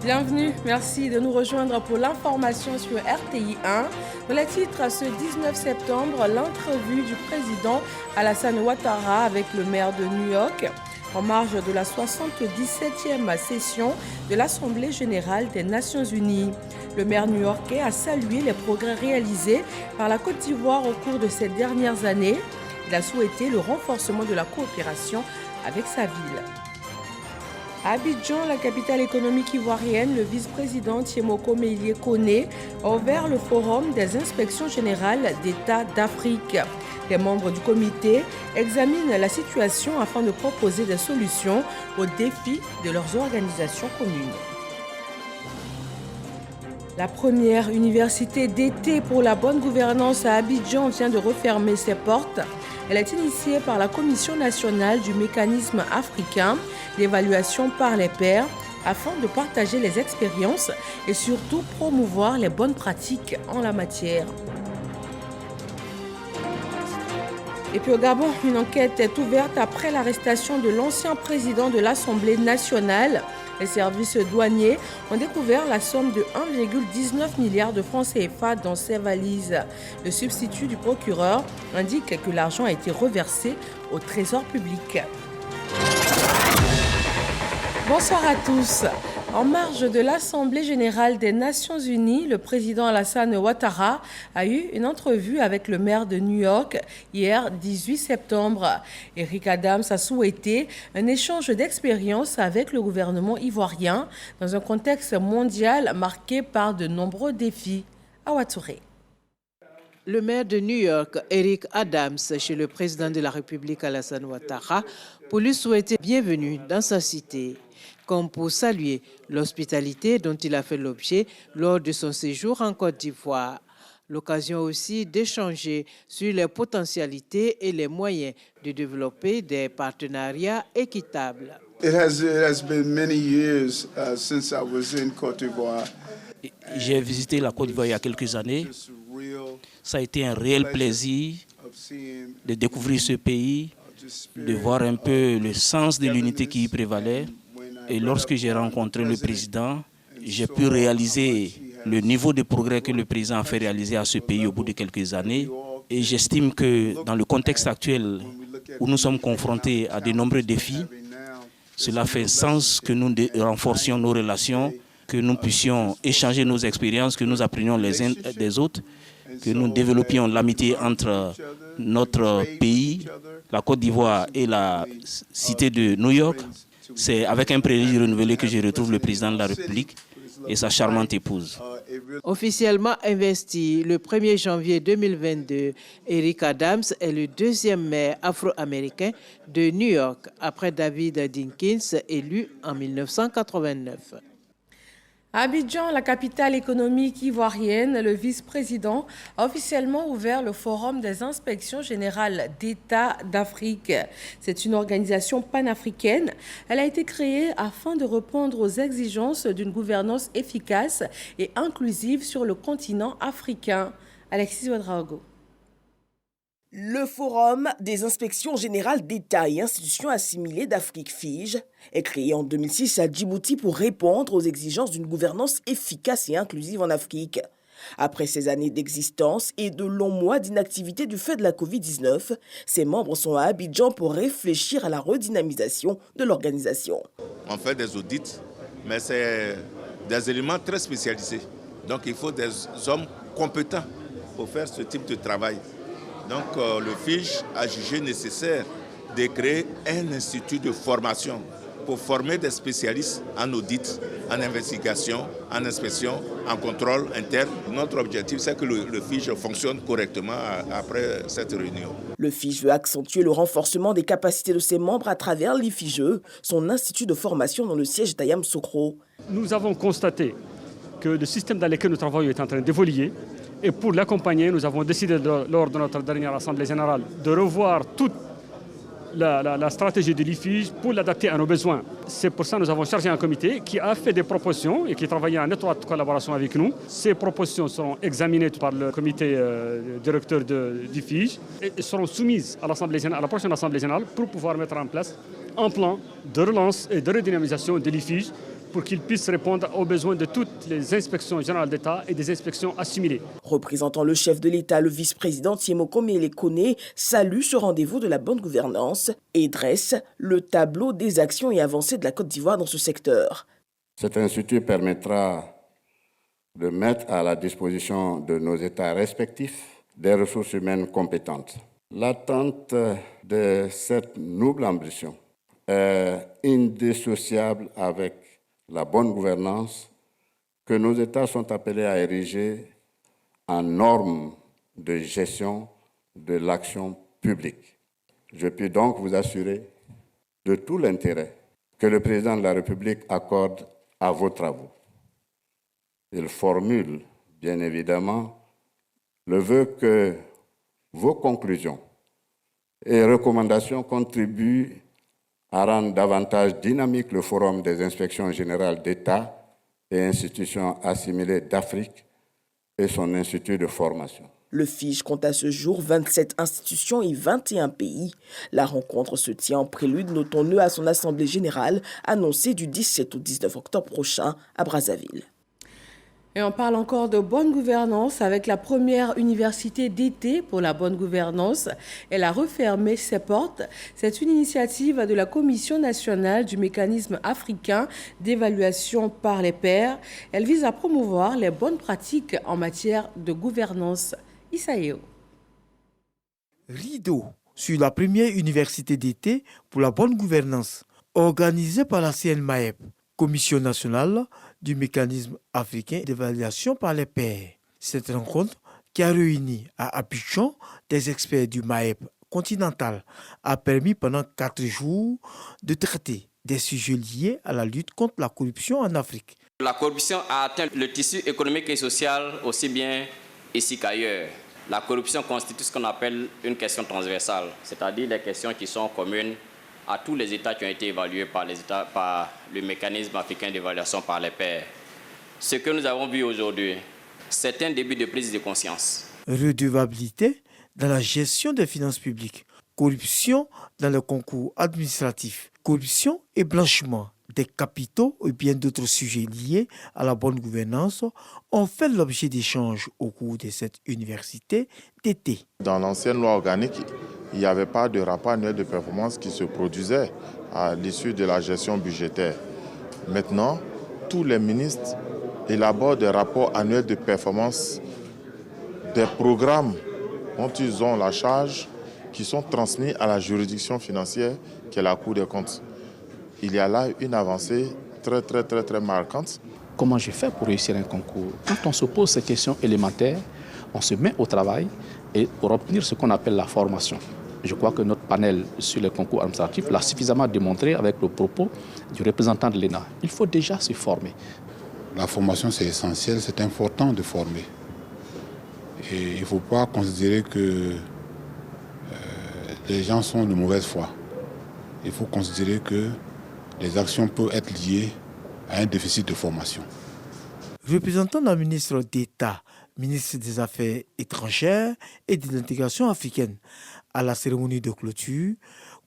Bienvenue, merci de nous rejoindre pour l'information sur RTI 1. Dans les titres, ce 19 septembre, l'entrevue du président Alassane Ouattara avec le maire de New York en marge de la 77e session de l'Assemblée générale des Nations unies. Le maire new-yorkais a salué les progrès réalisés par la Côte d'Ivoire au cours de ces dernières années. Il a souhaité le renforcement de la coopération avec sa ville. À Abidjan, la capitale économique ivoirienne, le vice-président Thiemoko Mélié Koné a ouvert le forum des inspections générales d'État d'Afrique. Les membres du comité examinent la situation afin de proposer des solutions aux défis de leurs organisations communes. La première université d'été pour la bonne gouvernance à Abidjan vient de refermer ses portes. Elle est initiée par la Commission nationale du mécanisme africain d'évaluation par les pairs afin de partager les expériences et surtout promouvoir les bonnes pratiques en la matière. Et puis au Gabon, une enquête est ouverte après l'arrestation de l'ancien président de l'Assemblée nationale. Les services douaniers ont découvert la somme de 1,19 milliard de francs CFA dans ses valises. Le substitut du procureur indique que l'argent a été reversé au Trésor public. Bonsoir à tous. En marge de l'Assemblée générale des Nations unies, le président Alassane Ouattara a eu une entrevue avec le maire de New York hier 18 septembre. Eric Adams a souhaité un échange d'expériences avec le gouvernement ivoirien dans un contexte mondial marqué par de nombreux défis. Awa Touré. Le maire de New York, Eric Adams, chez le président de la République Alassane Ouattara, pour lui souhaiter bienvenue dans sa cité, comme pour saluer l'hospitalité dont il a fait l'objet lors de son séjour en Côte d'Ivoire. L'occasion aussi d'échanger sur les potentialités et les moyens de développer des partenariats équitables. It has been many years since I was in Côte d'Ivoire. J'ai visité la Côte d'Ivoire il y a quelques années. Ça a été un réel plaisir de découvrir ce pays, de voir un peu le sens de l'unité qui y prévalait. Et lorsque j'ai rencontré le président, j'ai pu réaliser le niveau de progrès que le président a fait réaliser à ce pays au bout de quelques années. Et j'estime que dans le contexte actuel où nous sommes confrontés à de nombreux défis, cela fait sens que nous renforcions nos relations, que nous puissions échanger nos expériences, que nous apprenions les uns des autres, que nous développions l'amitié entre notre pays, la Côte d'Ivoire et la cité de New York. C'est avec un plaisir renouvelé que je retrouve le président de la République et sa charmante épouse. Officiellement investi le 1er janvier 2022, Eric Adams est le deuxième maire afro-américain de New York, après David Dinkins, élu en 1989. À Abidjan, la capitale économique ivoirienne, le vice-président a officiellement ouvert le Forum des inspections générales d'État d'Afrique. C'est une organisation panafricaine. Elle a été créée afin de répondre aux exigences d'une gouvernance efficace et inclusive sur le continent africain. Alexis Ouedraogo. Le Forum des inspections générales d'État et institutions assimilées d'Afrique FIGE est créé en 2006 à Djibouti pour répondre aux exigences d'une gouvernance efficace et inclusive en Afrique. Après ces années d'existence et de longs mois d'inactivité du fait de la Covid-19, ses membres sont à Abidjan pour réfléchir à la redynamisation de l'organisation. On fait des audits, mais c'est des éléments très spécialisés. Donc il faut des hommes compétents pour faire ce type de travail. Donc le FIGE a jugé nécessaire de créer un institut de formation pour former des spécialistes en audit, en investigation, en inspection, en contrôle interne. Notre objectif, c'est que le FIGE fonctionne correctement après cette réunion. Le FIGE veut accentuer le renforcement des capacités de ses membres à travers l'IFIGE, son institut de formation dans le siège d'Ayam-Sokro. Nous avons constaté que le système dans lequel nous travaillons est en train d'évoluer. Et pour l'accompagner, nous avons décidé lors de notre dernière Assemblée générale de revoir toute la stratégie de l'IFIGE pour l'adapter à nos besoins. C'est pour ça que nous avons chargé un comité qui a fait des propositions et qui travaille en étroite collaboration avec nous. Ces propositions seront examinées par le comité directeur d'IFIGE et seront soumises à la prochaine Assemblée générale pour pouvoir mettre en place un plan de relance et de redynamisation de l'IFIGE pour qu'ils puissent répondre aux besoins de toutes les inspections générales d'État et des inspections assimilées. Représentant le chef de l'État, le vice-président Thiemoko Mele Kone salue ce rendez-vous de la bonne gouvernance et dresse le tableau des actions et avancées de la Côte d'Ivoire dans ce secteur. Cet institut permettra de mettre à la disposition de nos États respectifs des ressources humaines compétentes. L'attente de cette noble ambition est indissociable avec la bonne gouvernance que nos États sont appelés à ériger en normes de gestion de l'action publique. Je puis donc vous assurer de tout l'intérêt que le président de la République accorde à vos travaux. Il formule, bien évidemment, le vœu que vos conclusions et recommandations contribuent à rendre davantage dynamique le Forum des inspections générales d'État et institutions assimilées d'Afrique et son institut de formation. Le FIJ compte à ce jour 27 institutions et 21 pays. La rencontre se tient en prélude, notons-le, à son assemblée générale annoncée du 17 au 19 octobre prochain à Brazzaville. Et on parle encore de bonne gouvernance avec la première université d'été pour la bonne gouvernance. Elle a refermé ses portes. C'est une initiative de la Commission nationale du mécanisme africain d'évaluation par les pairs. Elle vise à promouvoir les bonnes pratiques en matière de gouvernance. Isaïo. Rideau sur la première université d'été pour la bonne gouvernance, organisée par la CNMAEP, Commission nationale du mécanisme africain d'évaluation par les pairs. Cette rencontre, qui a réuni à Abidjan des experts du MAEP continental, a permis pendant 4 jours de traiter des sujets liés à la lutte contre la corruption en Afrique. La corruption a atteint le tissu économique et social aussi bien ici qu'ailleurs. La corruption constitue ce qu'on appelle une question transversale, c'est-à-dire des questions qui sont communes à tous les États qui ont été évalués par le mécanisme africain d'évaluation par les pairs. Ce que nous avons vu aujourd'hui, c'est un début de prise de conscience. Redevabilité dans la gestion des finances publiques, corruption dans le concours administratif, corruption et blanchiment des capitaux et bien d'autres sujets liés à la bonne gouvernance ont fait l'objet d'échanges au cours de cette université d'été. Dans l'ancienne loi organique, il n'y avait pas de rapport annuel de performance qui se produisait à l'issue de la gestion budgétaire. Maintenant, tous les ministres élaborent des rapports annuels de performance des programmes dont ils ont la charge qui sont transmis à la juridiction financière qui est la Cour des comptes. Il y a là une avancée très marquante. Comment je fais pour réussir un concours? Quand on se pose ces questions élémentaires, on se met au travail et pour obtenir ce qu'on appelle la formation. Je crois que notre panel sur les concours administratifs l'a suffisamment démontré avec le propos du représentant de l'ENA. Il faut déjà se former. La formation, c'est essentiel, c'est important de former. Et il ne faut pas considérer que les gens sont de mauvaise foi. Il faut considérer que les actions peuvent être liées à un déficit de formation. Représentant la ministre d'État, ministre des Affaires étrangères et de l'intégration africaine, à la cérémonie de clôture,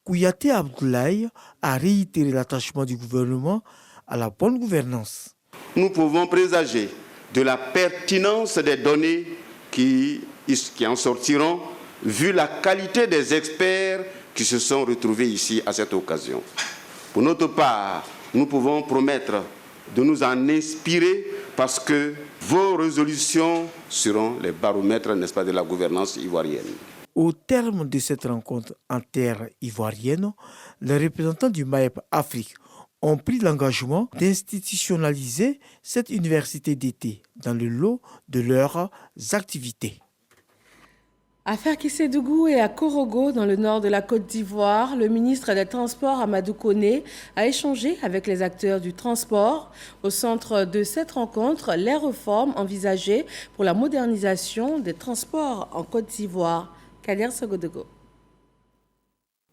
Kouyaté Abdoulaye a réitéré l'attachement du gouvernement à la bonne gouvernance. Nous pouvons présager de la pertinence des données qui en sortiront, vu la qualité des experts qui se sont retrouvés ici à cette occasion. Pour notre part, nous pouvons promettre de nous en inspirer parce que vos résolutions seront les baromètres, n'est-ce pas, de la gouvernance ivoirienne. Au terme de cette rencontre en terre ivoirienne, les représentants du MAEP Afrique ont pris l'engagement d'institutionnaliser cette université d'été dans le lot de leurs activités. À Ferkissédougou et à Korogo, dans le nord de la Côte d'Ivoire, le ministre des Transports, Amadou Koné, a échangé avec les acteurs du transport. Au centre de cette rencontre, les réformes envisagées pour la modernisation des transports en Côte d'Ivoire. Kader Sogodogo.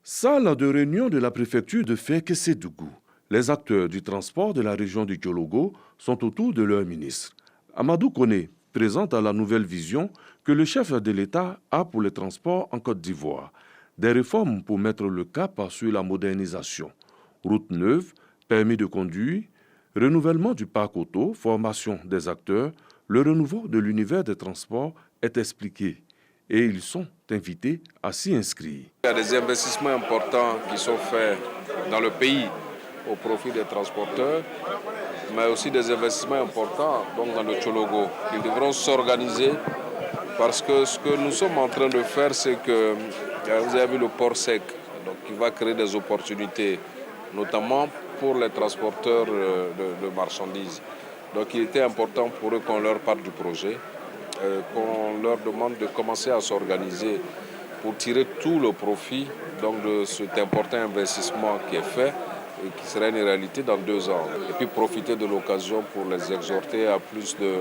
Salle de réunion de la préfecture de Ferkissédougou. Les acteurs du transport de la région du Djologo sont autour de leur ministre. Amadou Koné présente la nouvelle vision que le chef de l'État a pour les transports en Côte d'Ivoire. Des réformes pour mettre le cap sur la modernisation. Routes neuves, permis de conduire, Renouvellement du parc auto, formation des acteurs, le renouveau de l'univers des transports est expliqué et ils sont invités à s'y inscrire. Il y a des investissements importants qui sont faits dans le pays au profit des transporteurs, mais aussi des investissements importants donc dans le Tchologo. Ils devront s'organiser parce que ce que nous sommes en train de faire, c'est que vous avez vu le port sec, donc qui va créer des opportunités, notamment pour les transporteurs de marchandises. Donc il était important pour eux qu'on leur parle du projet, qu'on leur demande de commencer à s'organiser pour tirer tout le profit donc, de cet important investissement qui est fait et qui sera une réalité dans 2 ans. Et puis profiter de l'occasion pour les exhorter à plus de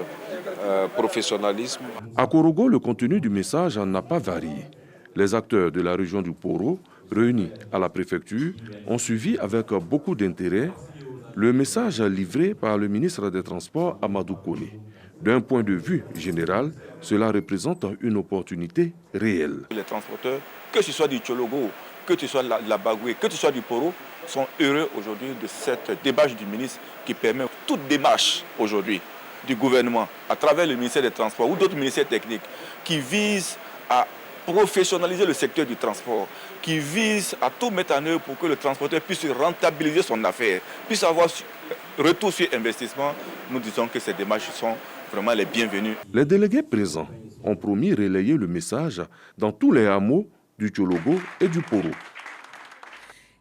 professionnalisme. À Korogo, le contenu du message n'a pas varié. Les acteurs de la région du Poro, réunis à la préfecture, ont suivi avec beaucoup d'intérêt le message livré par le ministre des Transports, Amadou Kone. D'un point de vue général, cela représente une opportunité réelle. Les transporteurs, que ce soit du Tchologo, que ce soit de la Bagoué, que ce soit du Poro, sont heureux aujourd'hui de cette démarche du ministre qui permet toute démarche aujourd'hui du gouvernement à travers le ministère des Transports ou d'autres ministères techniques qui visent à professionnaliser le secteur du transport, qui vise à tout mettre en œuvre pour que le transporteur puisse rentabiliser son affaire, puisse avoir retour sur investissement. Nous disons que ces démarches sont vraiment les bienvenues. Les délégués présents ont promis relayer le message dans tous les hameaux du Tchologo et du Poro.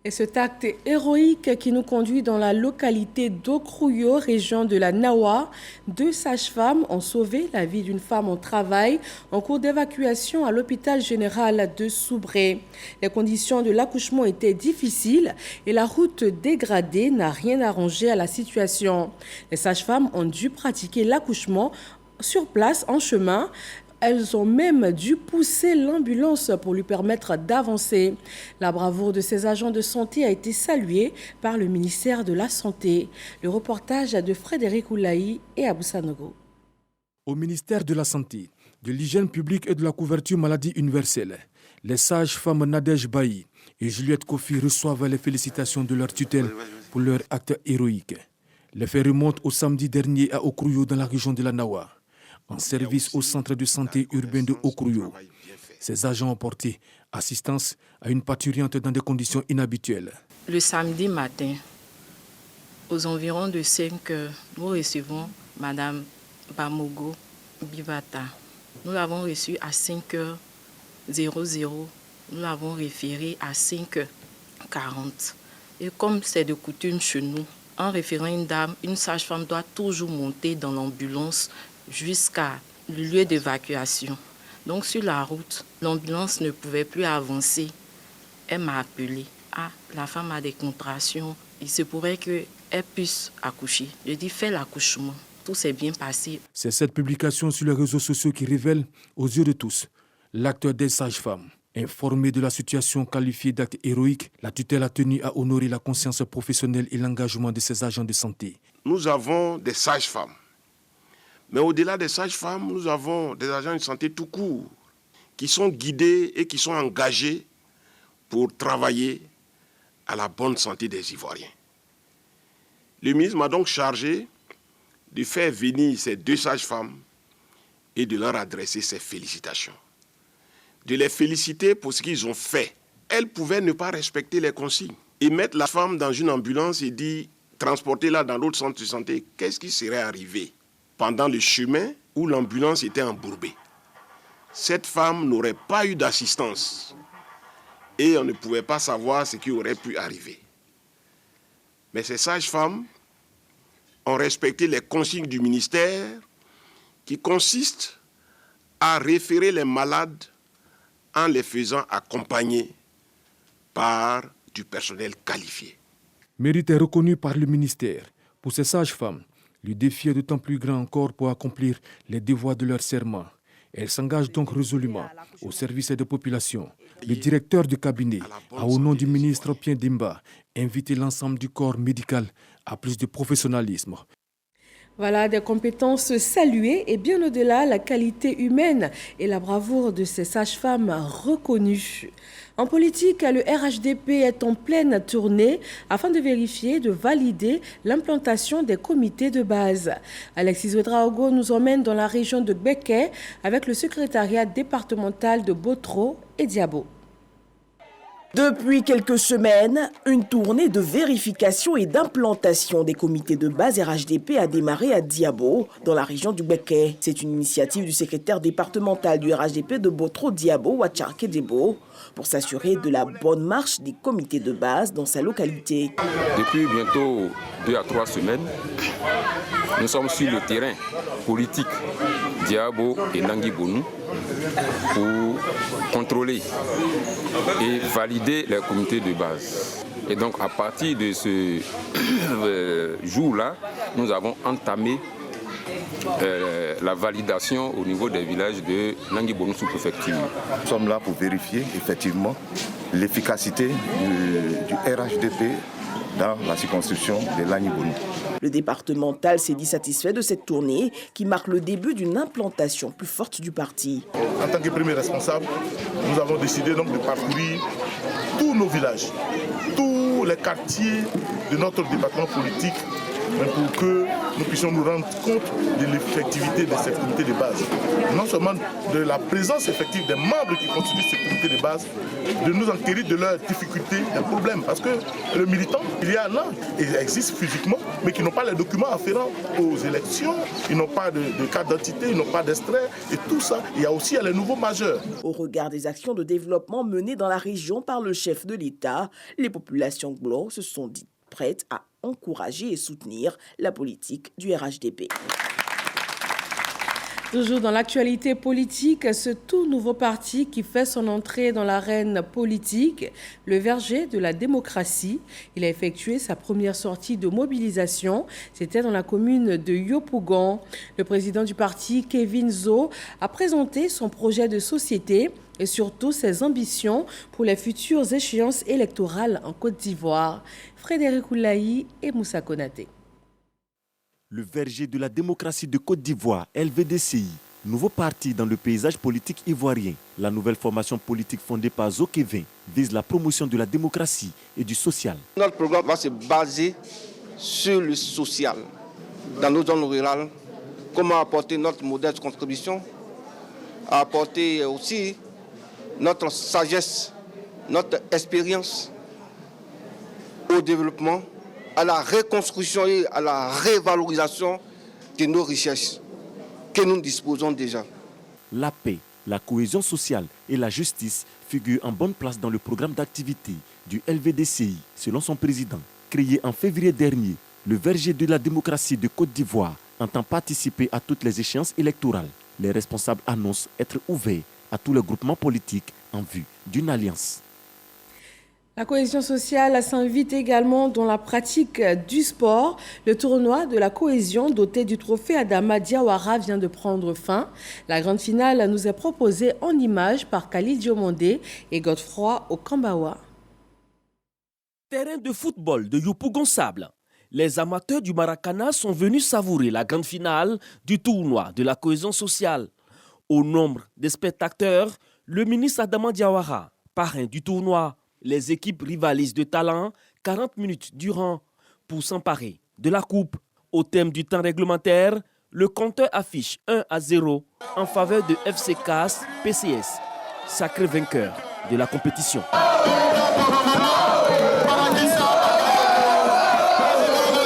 Et cet acte héroïque qui nous conduit dans la localité d'Okrouyo, région de la Nawa, 2 sages-femmes ont sauvé la vie d'une femme en travail en cours d'évacuation à l'hôpital général de Soubré. Les conditions de l'accouchement étaient difficiles et la route dégradée n'a rien arrangé à la situation. Les sages-femmes ont dû pratiquer l'accouchement sur place en chemin. Elles ont même dû pousser l'ambulance pour lui permettre d'avancer. La bravoure de ces agents de santé a été saluée par le ministère de la Santé. Le reportage de Frédéric Oulaï et Abou Sanogo. Au ministère de la Santé, de l'Hygiène publique et de la couverture maladie universelle, les sages-femmes Nadège Bailly et Juliette Kofi reçoivent les félicitations de leur tutelle pour leur acte héroïque. Les faits remontent au samedi dernier à Okrouyo dans la région de la Nawa, en service au centre de santé urbain de Okrouyo. Ces agents ont porté assistance à une parturiente dans des conditions inhabituelles. Le samedi matin, aux environs de 5 heures, nous recevons Madame Bamogo Bivata. Nous l'avons reçue à 5h00. Nous l'avons référée à 5h40. Et comme c'est de coutume chez nous, en référant une dame, une sage-femme doit toujours monter dans l'ambulance jusqu'à le lieu d'évacuation. Donc sur la route, l'ambulance ne pouvait plus avancer. Elle m'a appelé. Ah, la femme a des contractions. Il se pourrait qu'elle puisse accoucher. Je dis, fais l'accouchement. Tout s'est bien passé. C'est cette publication sur les réseaux sociaux qui révèle, aux yeux de tous, l'acte des sages-femmes. Informée de la situation qualifiée d'acte héroïque, la tutelle a tenu à honorer la conscience professionnelle et l'engagement de ses agents de santé. Nous avons des sages-femmes. Mais au-delà des sages-femmes, nous avons des agents de santé tout court qui sont guidés et qui sont engagés pour travailler à la bonne santé des Ivoiriens. Le ministre m'a donc chargé de faire venir ces 2 sages-femmes et de leur adresser ses félicitations. De les féliciter pour ce qu'ils ont fait. Elles pouvaient ne pas respecter les consignes et mettre la femme dans une ambulance et dire transportez-la dans l'autre centre de santé. Qu'est-ce qui serait arrivé pendant le chemin où l'ambulance était embourbée? Cette femme n'aurait pas eu d'assistance et on ne pouvait pas savoir ce qui aurait pu arriver. Mais ces sages-femmes ont respecté les consignes du ministère qui consistent à référer les malades en les faisant accompagner par du personnel qualifié. Mérite est reconnu par le ministère. Pour ces sages-femmes, le défi est d'autant plus grand encore pour accomplir les devoirs de leur serment. Elles s'engagent donc résolument au service des populations. Le directeur du cabinet a, au nom du ministre Pierre Dimba, invité l'ensemble du corps médical à plus de professionnalisme. Voilà, des compétences saluées et bien au-delà, la qualité humaine et la bravoure de ces sages-femmes reconnues. En politique, le RHDP est en pleine tournée afin de vérifier et de valider l'implantation des comités de base. Alexis Ouedraogo nous emmène dans la région de Gbeke avec le secrétariat départemental de Botro et Diabo. Depuis quelques semaines, une tournée de vérification et d'implantation des comités de base RHDP a démarré à Diabo, dans la région du Gbeke. C'est une initiative du secrétaire départemental du RHDP de Botro Diabo, Wacharke Debo, pour s'assurer de la bonne marche des comités de base dans sa localité. Depuis bientôt 2 à 3 semaines, nous sommes sur le terrain politique Diabo et Nangui-Bonou pour contrôler et valider les comités de base. Et donc à partir de ce jour-là, nous avons entamé la validation au niveau des villages de Nangui-Bonou sous-préfecture. Nous sommes là pour vérifier effectivement l'efficacité du RHDP dans la circonscription de Nangui-Bonou. Le départemental s'est dit satisfait de cette tournée qui marque le début d'une implantation plus forte du parti. En tant que premier responsable, nous avons décidé donc de parcourir tous nos villages, tous les quartiers de notre département politique pour que nous puissions nous rendre compte de l'effectivité de cette comité de base. Non seulement de la présence effective des membres qui constituent ce comité de base, de nous enquérir de leurs difficultés, des problèmes. Parce que le militant, il y en a, ils existent physiquement, mais qui n'ont pas les documents afférents aux élections, ils n'ont pas de carte d'identité, ils n'ont pas d'extrait, et tout ça. Il y a aussi les nouveaux majeurs. Au regard des actions de développement menées dans la région par le chef de l'État, les populations glo se sont dites prêtes à encourager et soutenir la politique du RHDP. Toujours dans l'actualité politique, ce tout nouveau parti qui fait son entrée dans l'arène politique, le Verger de la démocratie. Il a effectué sa première sortie de mobilisation. C'était dans la commune de Yopougon. Le président du parti, Kevin Zo, a présenté son projet de société et surtout ses ambitions pour les futures échéances électorales en Côte d'Ivoire. Frédéric Oulaï et Moussa Konaté. Le Verger de la démocratie de Côte d'Ivoire, LVDCI, nouveau parti dans le paysage politique ivoirien. La nouvelle formation politique fondée par Zo Kevin vise la promotion de la démocratie et du social. Notre programme va se baser sur le social. Dans nos zones rurales, comment apporter notre modeste contribution, apporter aussi notre sagesse, notre expérience au développement, à la reconstruction et à la révalorisation de nos richesses que nous disposons déjà. La paix, la cohésion sociale et la justice figurent en bonne place dans le programme d'activité du LVDCI, selon son président. Créé en février dernier, le Verger de la démocratie de Côte d'Ivoire entend participer à toutes les échéances électorales. Les responsables annoncent être ouverts à tous les groupements politiques en vue d'une alliance. La cohésion sociale s'invite également dans la pratique du sport. Le tournoi de la cohésion doté du trophée Adama Diawara vient de prendre fin. La grande finale nous est proposée en images par Khalid Diomondé et Godefroy Okambawa. Terrain de football de Yopougon-Sable. Les amateurs du Maracana sont venus savourer la grande finale du tournoi de la cohésion sociale. Au nombre des spectateurs, le ministre Adama Diawara, parrain du tournoi. Les équipes rivalisent de talent 40 minutes durant pour s'emparer de la coupe. Au thème du temps réglementaire, le compteur affiche 1-0 en faveur de FC CAS PCS, sacré vainqueur de la compétition.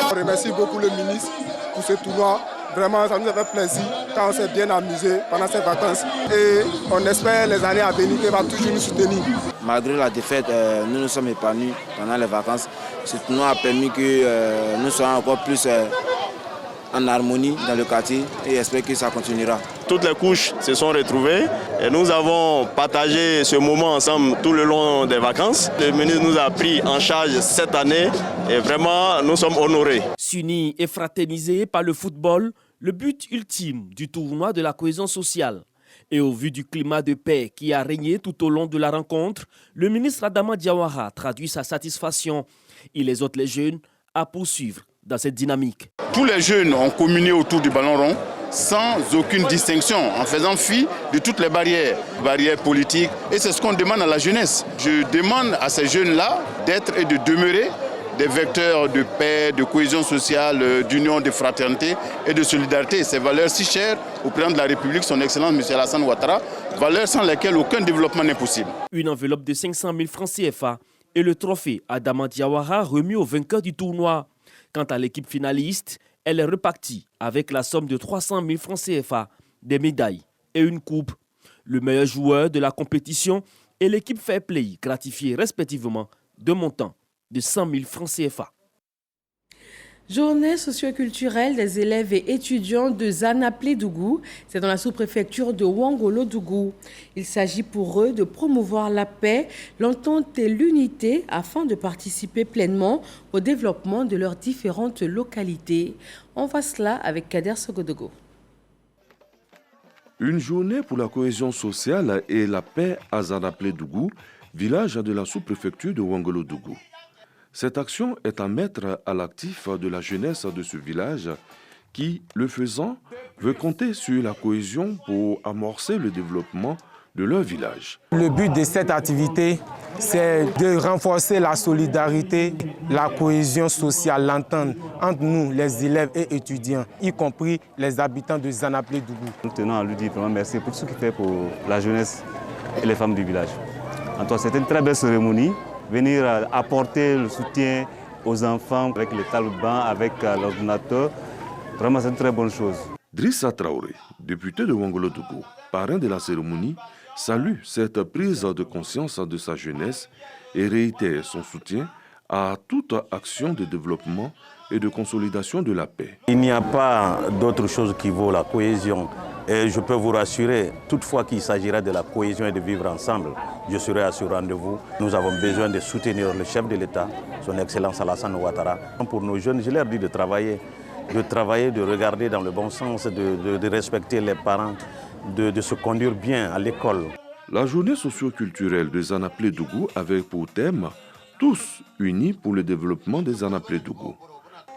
On remercie beaucoup le ministre pour ce tournoi. Vraiment, ça nous a fait plaisir quand on s'est bien amusé pendant ces vacances. Et on espère les années à venir qu'il va toujours nous soutenir. Malgré la défaite, nous nous sommes épanouis pendant les vacances. Ce tournoi a permis que nous soyons encore plus en harmonie dans le quartier et j'espère que ça continuera. Toutes les couches se sont retrouvées et nous avons partagé ce moment ensemble tout le long des vacances. Le ministre nous a pris en charge cette année et vraiment nous sommes honorés. S'unir et fraterniser par le football, le but ultime du tournoi de la cohésion sociale. Et au vu du climat de paix qui a régné tout au long de la rencontre, le ministre Adama Diawara traduit sa satisfaction. Il exhorte les jeunes à poursuivre dans cette dynamique. Tous les jeunes ont communié autour du ballon rond sans aucune distinction, en faisant fi de toutes les barrières politiques. Et c'est ce qu'on demande à la jeunesse. Je demande à ces jeunes-là d'être et de demeurer des vecteurs de paix, de cohésion sociale, d'union, de fraternité et de solidarité. Ces valeurs si chères au président de la République, son Excellence M. Alassane Ouattara, valeurs sans lesquelles aucun développement n'est possible. Une enveloppe de 500 000 francs CFA et le trophée Adama Diawara remis au vainqueur du tournoi. Quant à l'équipe finaliste, elle est repartie avec la somme de 300 000 francs CFA, des médailles et une coupe. Le meilleur joueur de la compétition et l'équipe Fair Play gratifiés respectivement de montant de 100 000 francs CFA. Journée socio-culturelle des élèves et étudiants de Zanaplé-Dougou. C'est dans la sous-préfecture de Ouangolo-Dougou. Il s'agit pour eux de promouvoir la paix, l'entente et l'unité afin de participer pleinement au développement de leurs différentes localités. On voit cela avec Kader Sogodogo. Une journée pour la cohésion sociale et la paix à Zanaplé-Dougou, village de la sous-préfecture de Ouangolo-Dougou. Cette action est à mettre à l'actif de la jeunesse de ce village qui, le faisant, veut compter sur la cohésion pour amorcer le développement de leur village. Le but de cette activité, c'est de renforcer la solidarité, la cohésion sociale, l'entente entre nous, les élèves et étudiants, y compris les habitants de Zanaplé-Dougou. Nous tenons à lui dire vraiment merci pour tout ce qu'il fait pour la jeunesse et les femmes du village. En tout cas, c'était une très belle cérémonie. Venir apporter le soutien aux enfants avec les talibans, avec l'ordinateur, vraiment c'est une très bonne chose. Drissa Traoré, député de Ouangolo-Dougou, parrain de la cérémonie, salue cette prise de conscience de sa jeunesse et réitère son soutien à toute action de développement et de consolidation de la paix. Il n'y a pas d'autre chose qui vaut la cohésion. Et je peux vous rassurer, toutefois qu'il s'agira de la cohésion et de vivre ensemble, je serai à ce rendez-vous. Nous avons besoin de soutenir le chef de l'État, son Excellence Alassane Ouattara. Pour nos jeunes, je leur dis de travailler, de regarder dans le bon sens, de respecter les parents, de se conduire bien à l'école. La journée socio-culturelle de Zanaplé-Dougou avait pour thème « Tous unis pour le développement des Zanaplé-Dougou ».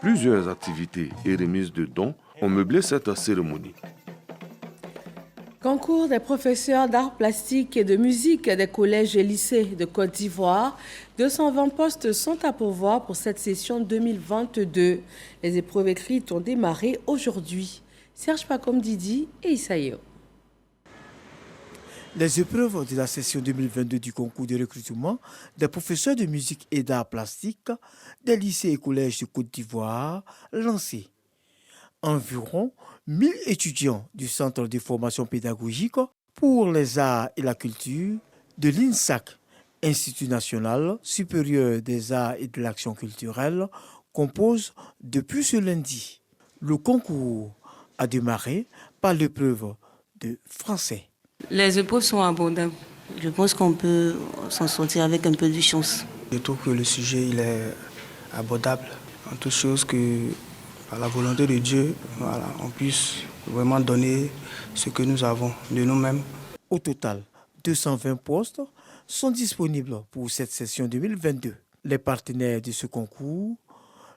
Plusieurs activités et remises de dons ont meublé cette cérémonie. Concours des professeurs d'art plastique et de musique des collèges et lycées de Côte d'Ivoire. 220 postes sont à pourvoir pour cette session 2022. Les épreuves écrites ont démarré aujourd'hui. Serge Pacom Didi et Isaïo. Les épreuves de la session 2022 du concours de recrutement des professeurs de musique et d'art plastique des lycées et collèges de Côte d'Ivoire lancées. Environ 1000 étudiants du Centre de formation pédagogique pour les arts et la culture de l'INSAC, Institut national supérieur des arts et de l'action culturelle, composent depuis ce lundi. Le concours a démarré par l'épreuve de français. Les épreuves sont abordables. Je pense qu'on peut s'en sortir avec un peu de chance. Je trouve que le sujet il est abordable. En toute chose que par la volonté de Dieu, voilà, on puisse vraiment donner ce que nous avons de nous-mêmes. Au total, 220 postes sont disponibles pour cette session 2022. Les partenaires de ce concours,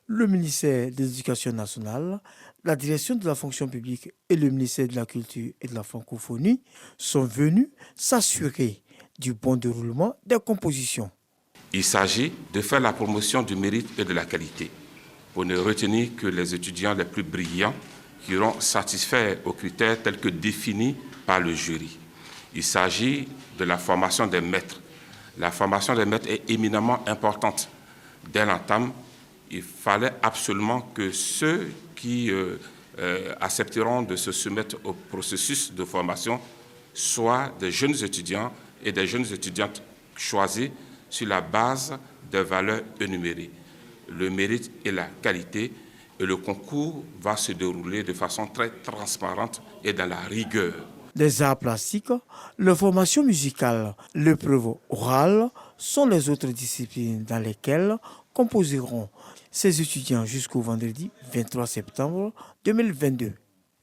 le ministère de l'Éducation nationale, la direction de la fonction publique et le ministère de la Culture et de la francophonie sont venus s'assurer du bon déroulement des compositions. Il s'agit de faire la promotion du mérite et de la qualité, pour ne retenir que les étudiants les plus brillants qui auront satisfait aux critères tels que définis par le jury. Il s'agit de la formation des maîtres. La formation des maîtres est éminemment importante. Dès l'entame, il fallait absolument que ceux qui accepteront de se soumettre au processus de formation soient des jeunes étudiants et des jeunes étudiantes choisis sur la base des valeurs énumérées. Le mérite et la qualité, et le concours va se dérouler de façon très transparente et dans la rigueur. Les arts plastiques, la formation musicale, l'épreuve orale sont les autres disciplines dans lesquelles composeront ces étudiants jusqu'au vendredi 23 septembre 2022.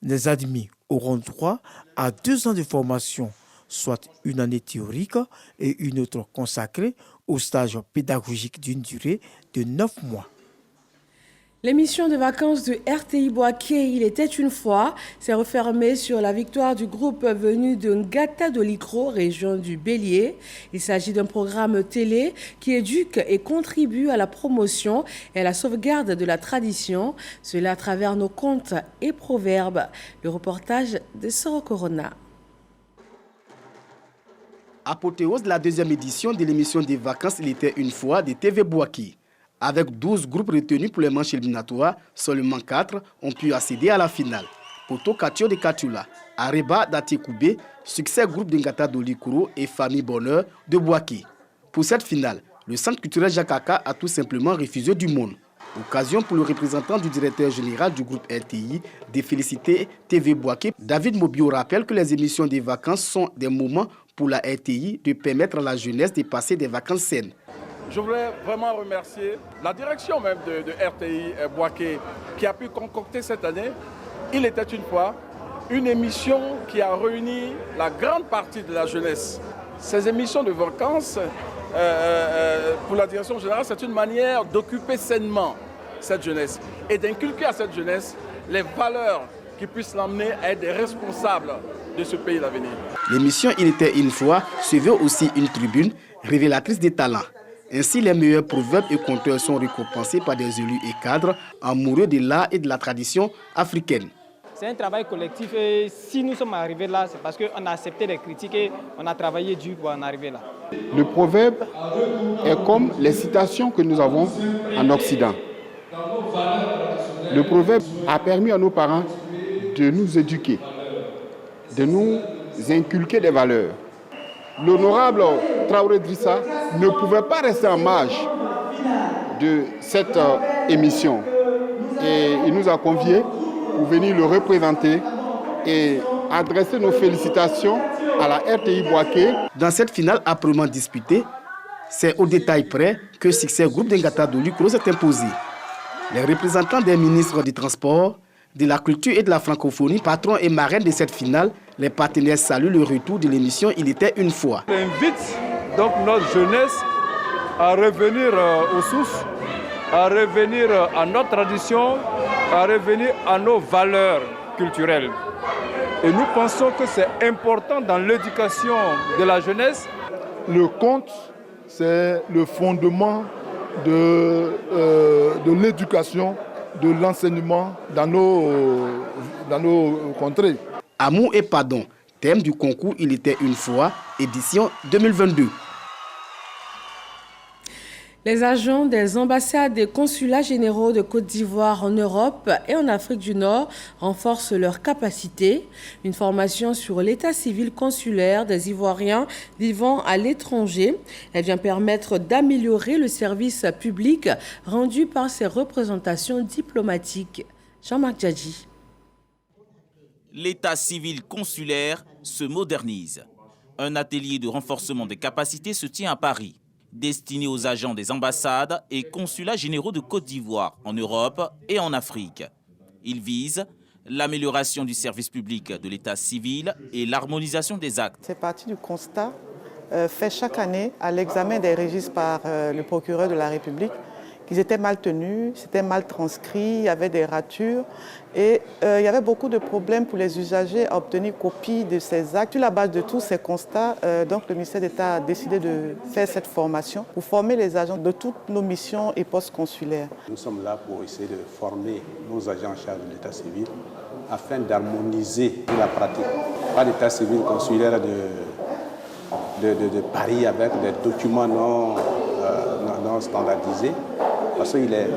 Les admis auront droit à 2 ans de formation, soit une année théorique et une autre consacrée au stage pédagogique d'une durée de 9 mois. L'émission de vacances de RTI Boaké, il était une fois, s'est refermée sur la victoire du groupe venu de Ngata Dolikro, région du Bélier. Il s'agit d'un programme télé qui éduque et contribue à la promotion et à la sauvegarde de la tradition, cela à travers nos contes et proverbes. Le reportage de Soro Corona. Apothéose de la deuxième édition de l'émission des vacances, il était une fois de TV Boaké. Avec 12 groupes retenus pour les manches éliminatoires, seulement 4 ont pu accéder à la finale. Poto Katio de Katula, Areba d'Atekoubé, succès groupe de Ngata Dolikro et Famille Bonheur de Boaké. Pour cette finale, le centre culturel Jakaka a tout simplement refusé du monde. Occasion pour le représentant du directeur général du groupe RTI de féliciter TV Boaké. David Mobio rappelle que les émissions des vacances sont des moments pour la RTI de permettre à la jeunesse de passer des vacances saines. Je voudrais vraiment remercier la direction même de RTI Boaké qui a pu concocter cette année, il était une fois, une émission qui a réuni la grande partie de la jeunesse. Ces émissions de vacances, pour la direction générale, c'est une manière d'occuper sainement cette jeunesse et d'inculquer à cette jeunesse les valeurs qui puissent l'emmener à être des responsables de ce pays d'avenir. L'émission Il était une fois suivait aussi une tribune révélatrice des talents. Ainsi, les meilleurs proverbes et conteurs sont récompensés par des élus et cadres amoureux de l'art et de la tradition africaine. C'est un travail collectif et si nous sommes arrivés là, c'est parce qu'on a accepté les critiques et on a travaillé dur pour en arriver là. Le proverbe est comme les citations que nous avons en Occident. Le proverbe a permis à nos parents de nous éduquer, de nous inculquer des valeurs. L'honorable Traoré Drissa ne pouvait pas rester en marge de cette émission. Et il nous a conviés pour venir le représenter et adresser nos félicitations à la RTI Boaké. Dans cette finale âprement disputée, c'est au détail près que succès groupe de Ngata Dolikro s'est imposé. Les représentants des ministres du Transport, de la Culture et de la Francophonie, patrons et marraines de cette finale, les partenaires saluent le retour de l'émission Il était une fois. J'invite donc notre jeunesse à revenir aux sources, à revenir à notre tradition, à revenir à nos valeurs culturelles. Et nous pensons que c'est important dans l'éducation de la jeunesse. Le conte, c'est le fondement de l'éducation, de l'enseignement dans nos contrées. Amour et pardon, thème du concours Il était une fois, édition 2022. Les agents des ambassades et consulats généraux de Côte d'Ivoire en Europe et en Afrique du Nord renforcent leurs capacités. Une formation sur l'état civil consulaire des Ivoiriens vivant à l'étranger. Elle vient permettre d'améliorer le service public rendu par ces représentations diplomatiques. Jean-Marc Djadji. L'état civil consulaire se modernise. Un atelier de renforcement des capacités se tient à Paris, destiné aux agents des ambassades et consulats généraux de Côte d'Ivoire en Europe et en Afrique. Il vise l'amélioration du service public de l'état civil et l'harmonisation des actes. C'est parti du constat fait chaque année à l'examen des registres par le procureur de la République qu'ils étaient mal tenus, c'était mal transcrit, il y avait des ratures et il y avait beaucoup de problèmes pour les usagers à obtenir copie de ces actes. Sur la base de tous ces constats, donc le ministère d'État a décidé de faire cette formation pour former les agents de toutes nos missions et postes consulaires. Nous sommes là pour essayer de former nos agents en charge de l'état civil afin d'harmoniser la pratique. Pas d'état civil consulaire de Paris avec des documents non standardisés. Parce qu'il est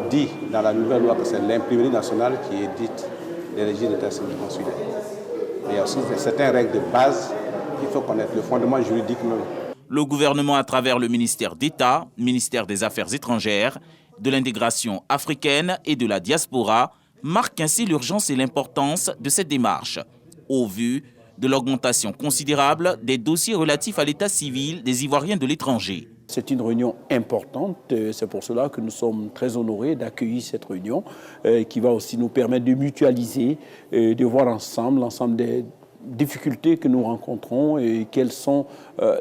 dit dans la nouvelle loi que c'est l'imprimerie nationale qui édite les registres d'état civil consulaire. Mais il y a aussi certaines règles de base qu'il faut connaître, le fondement juridique même. Le gouvernement, à travers le ministère d'État, ministère des Affaires étrangères, de l'intégration africaine et de la diaspora, marque ainsi l'urgence et l'importance de cette démarche, au vu de l'augmentation considérable des dossiers relatifs à l'état civil des Ivoiriens de l'étranger. C'est une réunion importante, c'est pour cela que nous sommes très honorés d'accueillir cette réunion qui va aussi nous permettre de mutualiser, de voir ensemble l'ensemble des difficultés que nous rencontrons et quelles sont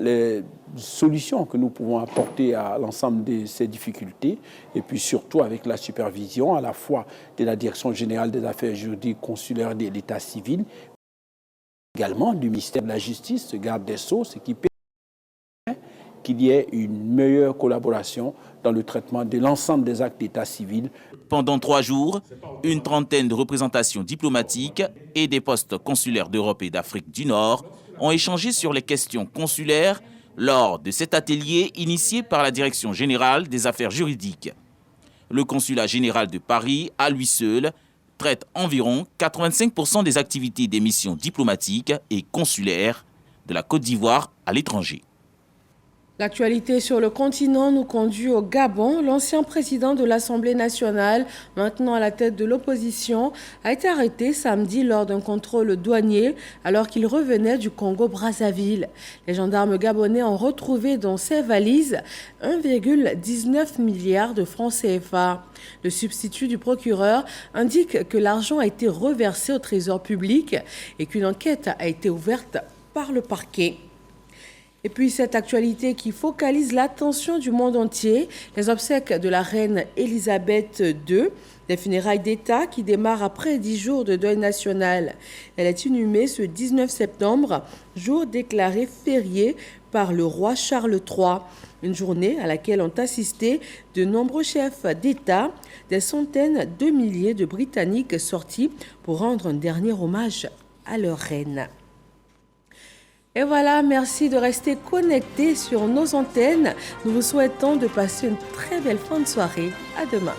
les solutions que nous pouvons apporter à l'ensemble de ces difficultés, et puis surtout avec la supervision à la fois de la Direction générale des affaires juridiques consulaires de l'État civil, également du ministère de la Justice, garde des Sceaux, ce qui permet qu'il y ait une meilleure collaboration dans le traitement de l'ensemble des actes d'état civil. Pendant 3 jours, une trentaine de représentations diplomatiques et des postes consulaires d'Europe et d'Afrique du Nord ont échangé sur les questions consulaires lors de cet atelier initié par la Direction générale des affaires juridiques. Le consulat général de Paris, à lui seul, traite environ 85% des activités des missions diplomatiques et consulaires de la Côte d'Ivoire à l'étranger. L'actualité sur le continent nous conduit au Gabon. L'ancien président de l'Assemblée nationale, maintenant à la tête de l'opposition, a été arrêté samedi lors d'un contrôle douanier alors qu'il revenait du Congo-Brazzaville. Les gendarmes gabonais ont retrouvé dans ses valises 1,19 milliard de francs CFA. Le substitut du procureur indique que l'argent a été reversé au trésor public et qu'une enquête a été ouverte par le parquet. Et puis cette actualité qui focalise l'attention du monde entier, les obsèques de la reine Elisabeth II, des funérailles d'État qui démarrent après 10 jours de deuil national. Elle est inhumée ce 19 septembre, jour déclaré férié par le roi Charles III. Une journée à laquelle ont assisté de nombreux chefs d'État, des centaines de milliers de Britanniques sortis pour rendre un dernier hommage à leur reine. Et voilà, merci de rester connectés sur nos antennes. Nous vous souhaitons de passer une très belle fin de soirée. À demain.